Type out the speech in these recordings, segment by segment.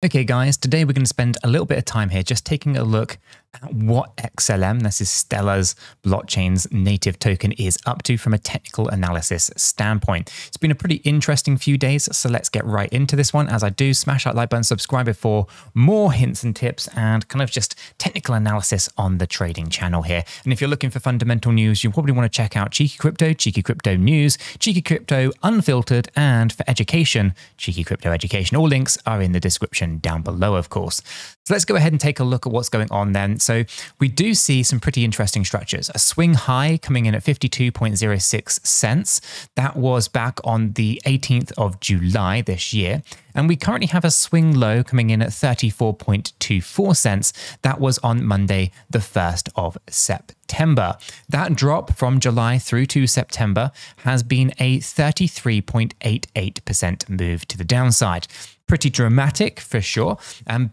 Okay guys, today we're going to spend a little bit of time here just taking a look at what XLM, this is Stellar's blockchain's native token, is up to from a technical analysis standpoint. It's been a pretty interesting few days, so let's get right into this one. As I do, smash that like button, subscribe for more hints and tips and kind of just technical analysis on the trading channel here. And if you're looking for fundamental news, you probably want to check out Cheeky Crypto News, Cheeky Crypto Unfiltered, and for education, Cheeky Crypto Education. All links are in the description down below, of course. So let's go ahead and take a look at what's going on then. So we do see some pretty interesting structures. A swing high coming in at 52.06 cents. That was back on the 18th of July this year. And we currently have a swing low coming in at 34.24 cents. That was on Monday, the 1st of September. That drop from July through to September has been a 33.88% move to the downside. Pretty dramatic for sure,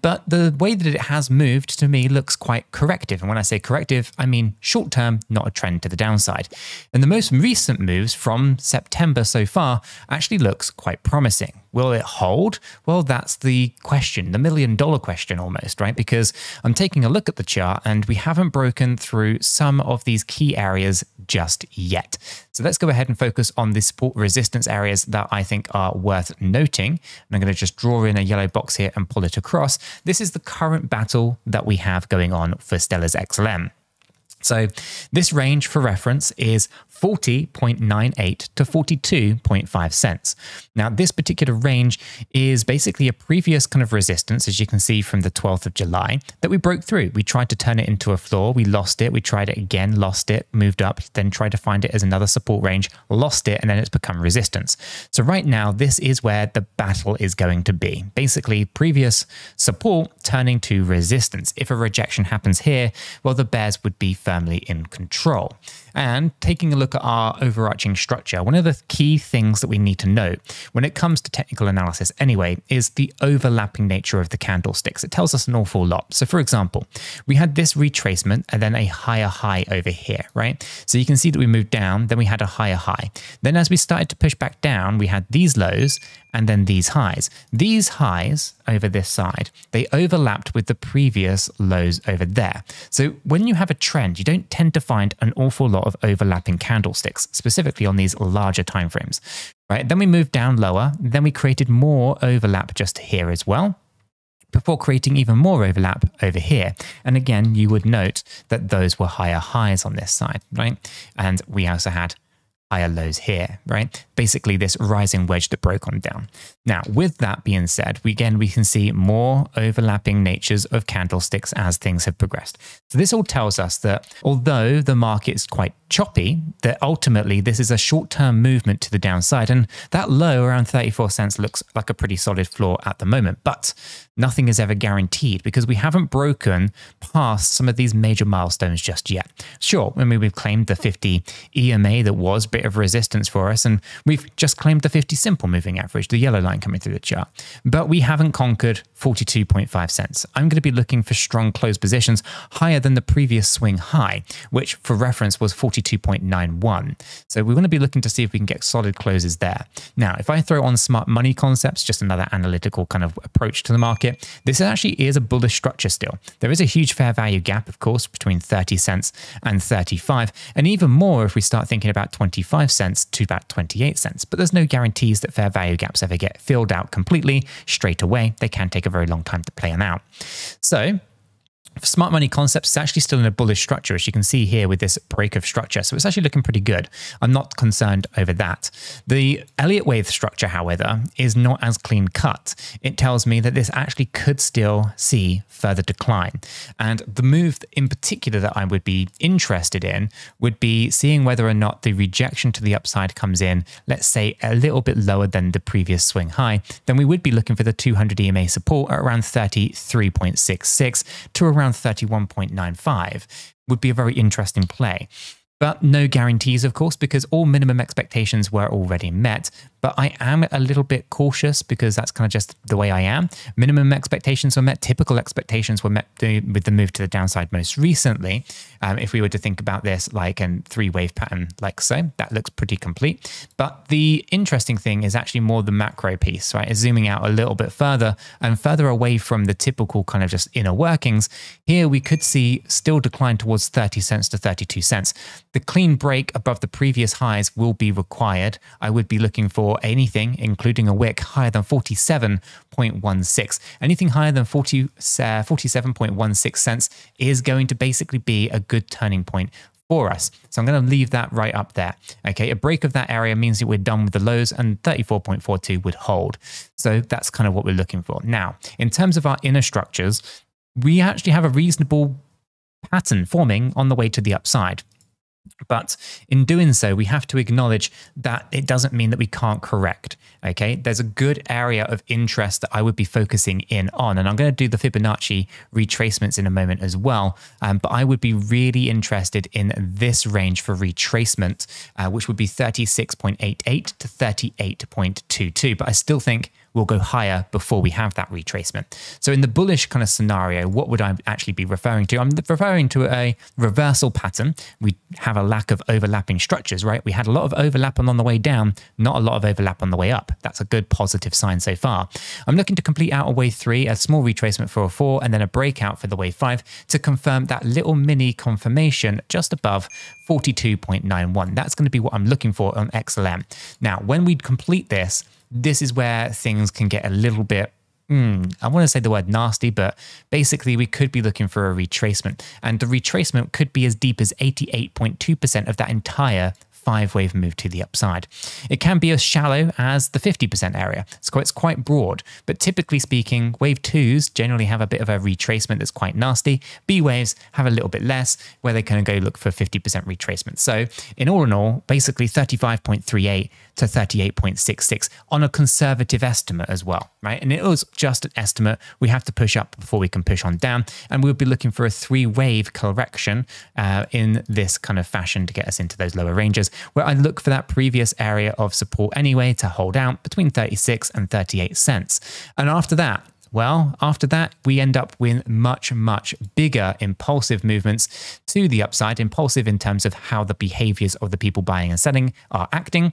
but the way that it has moved to me looks quite corrective. And when I say corrective, I mean short term, not a trend to the downside. And the most recent moves from September so far actually looks quite promising. Will it hold? Well, that's the question, the million-dollar question almost, right? Because I'm taking a look at the chart and we haven't broken through some of these key areas just yet. So let's go ahead and focus on the support resistance areas that I think are worth noting. And I'm going to just draw in a yellow box here and pull it across. This is the current battle that we have going on for Stellar's XLM. So this range for reference is 40.98 to 42.5 cents. Now, this particular range is basically a previous kind of resistance, as you can see from the 12th of July, that we broke through. We tried to turn it into a floor. We lost it. We tried it again, lost it, moved up, then tried to find it as another support range, lost it, and then it's become resistance. So right now, this is where the battle is going to be. Basically, previous support turning to resistance. If a rejection happens here, well, the bears would be firmly in control. And taking a look at our overarching structure, one of the key things that we need to note when it comes to technical analysis anyway is the overlapping nature of the candlesticks. It tells us an awful lot. So for example, we had this retracement and then a higher high over here, right? So you can see that we moved down, then we had a higher high. Then as we started to push back down, we had these lows and then these highs. These highs over this side, they overlapped with the previous lows over there. So when you have a trend, you don't tend to find an awful lot of overlapping candlesticks, specifically on these larger timeframes, right? Then we moved down lower, then we created more overlap just here as well, before creating even more overlap over here. And again, you would note that those were higher highs on this side, right? And we also had higher lows here, right? Basically this rising wedge that broke on down. Now, with that being said, we can see more overlapping natures of candlesticks as things have progressed. So this all tells us that although the market is quite choppy, that ultimately this is a short-term movement to the downside. And that low around 34 cents looks like a pretty solid floor at the moment, but nothing is ever guaranteed because we haven't broken past some of these major milestones just yet. Sure, I mean, we've claimed the 50 EMA that was a bit of resistance for us, and we've just claimed the 50 simple moving average, the yellow line coming through the chart, but we haven't conquered 42.5 cents. I'm going to be looking for strong close positions higher than the previous swing high, which for reference was 42.91. So we want to be looking to see if we can get solid closes there. Now, if I throw on smart money concepts, just another analytical kind of approach to the market, this actually is a bullish structure still. There is a huge fair value gap, of course, between 30 cents and 35, and even more if we start thinking about 25 cents to about 28 cents. But there's no guarantees that fair value gaps ever get filled out completely straight away. They can take a very long time to play them out. So for smart money concepts, it's actually still in a bullish structure, as you can see here with this break of structure. So it's actually looking pretty good. I'm not concerned over that. The Elliott wave structure, however, is not as clean cut. It tells me that this actually could still see further decline. And the move in particular that I would be interested in would be seeing whether or not the rejection to the upside comes in, let's say a little bit lower than the previous swing high. Then we would be looking for the 200 EMA support at around 33.66 to around 31.95 would be a very interesting play. but no guarantees, of course, because all minimum expectations were already met. But I am a little bit cautious because that's kind of just the way I am. Minimum expectations were met, typical expectations were met with the move to the downside most recently. If we were to think about this like a three-wave pattern like so, that looks pretty complete. But the interesting thing is actually more the macro piece, right? Is zooming out a little bit further and further away from the typical kind of just inner workings. Here we could see still decline towards 30 cents to 32 cents. The clean break above the previous highs will be required. I would be looking for anything, including a wick higher than 47.16. Anything higher than 47.16 cents is going to basically be a good turning point for us. So I'm going to leave that right up there. Okay, a break of that area means that we're done with the lows and 34.42 would hold. So that's kind of what we're looking for. Now, in terms of our inner structures, we actually have a reasonable pattern forming on the way to the upside. But in doing so, we have to acknowledge that it doesn't mean that we can't correct. Okay, there's a good area of interest that I would be focusing in on, and I'm going to do the Fibonacci retracements in a moment as well. But I would be really interested in this range for retracement, which would be 36.88 to 38.22. But I still think we'll go higher before we have that retracement. So in the bullish kind of scenario, what would I actually be referring to? I'm referring to a reversal pattern. We have a lack of overlapping structures, right? We had a lot of overlap on the way down, not a lot of overlap on the way up. That's a good positive sign so far. I'm looking to complete out a wave 3, a small retracement for a 4, and then a breakout for the wave 5 to confirm that little mini confirmation just above 42.91. That's going to be what I'm looking for on XLM. Now, when we complete this, this is where things can get a little bit, I want to say the word nasty, but basically we could be looking for a retracement. And the retracement could be as deep as 88.2% of that entire 5-wave move to the upside. It can be as shallow as the 50% area. It's quite broad, but typically speaking, wave 2s generally have a bit of a retracement that's quite nasty. B waves have a little bit less, where they kind of go look for 50% retracement. So in all, basically 35.38 to 38.66 on a conservative estimate as well, right? And it was just an estimate. We have to push up before we can push on down, and we'll be looking for a 3-wave correction in this kind of fashion to get us into those lower ranges, where I look for that previous area of support anyway to hold out between 36 and 38 cents. And after that, well, after that, we end up with much, much bigger impulsive movements to the upside, impulsive in terms of how the behaviors of the people buying and selling are acting.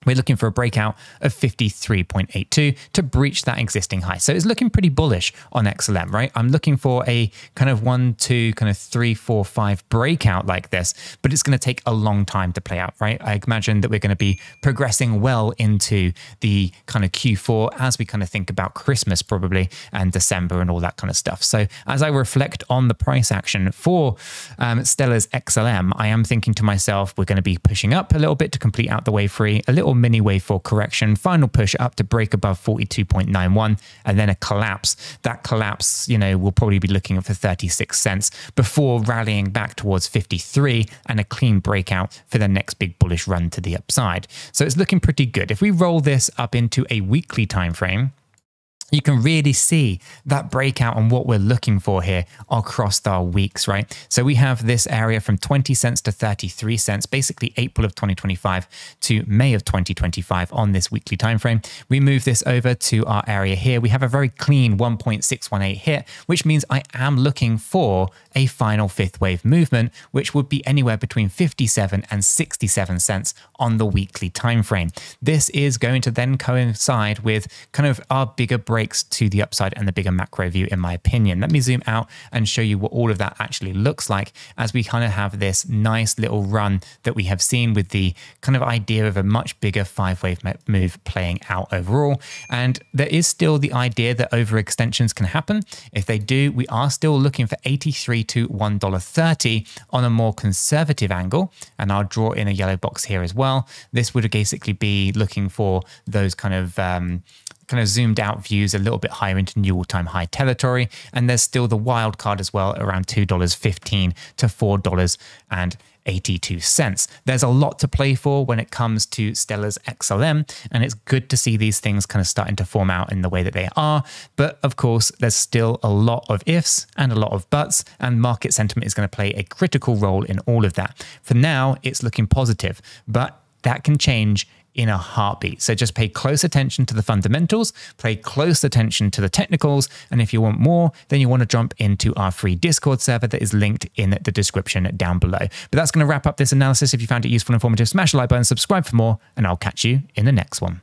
We're looking for a breakout of 53.82 to breach that existing high. So it's looking pretty bullish on XLM, right? I'm looking for a kind of 1, 2, kind of 3, 4, 5 breakout like this, but it's going to take a long time to play out, right? I imagine that we're going to be progressing well into the kind of Q4 as we kind of think about Christmas probably and December and all that kind of stuff. So as I reflect on the price action for Stellar's XLM, I am thinking to myself, we're going to be pushing up a little bit to complete out the wave 3, a little mini wave 4 correction, final push up to break above 42.91, and then a collapse. That collapse, you know, we'll probably be looking for 36 cents before rallying back towards 53 and a clean breakout for the next big bullish run to the upside. So it's looking pretty good. If we roll this up into a weekly time frame, you can really see that breakout and what we're looking for here across our weeks, right? So we have this area from 20 cents to 33 cents, basically April of 2025 to May of 2025 on this weekly time frame. We move this over to our area here. We have a very clean 1.618 hit, which means I am looking for a final 5th wave movement, which would be anywhere between 57 and 67 cents on the weekly time frame. This is going to then coincide with kind of our bigger breaks to the upside and the bigger macro view, in my opinion. Let me zoom out and show you what all of that actually looks like as we kind of have this nice little run that we have seen with the kind of idea of a much bigger 5-wave move playing out overall. And there is still the idea that overextensions can happen. If they do, we are still looking for 83 to $1.30 on a more conservative angle. And I'll draw in a yellow box here as well. This would basically be looking for those kind of kind of zoomed out views a little bit higher into new all-time high territory. And there's still the wild card as well, around $2.15 to $4.82. There's a lot to play for when it comes to Stellar's XLM, and it's good to see these things kind of starting to form out in the way that they are. But of course, there's still a lot of ifs and a lot of buts, and market sentiment is going to play a critical role in all of that. For now, it's looking positive, but that can change in a heartbeat. So just pay close attention to the fundamentals, pay close attention to the technicals, and if you want more, then you want to jump into our free Discord server that is linked in the description down below. But that's going to wrap up this analysis. If you found it useful and informative, smash the like button, subscribe for more, and I'll catch you in the next one.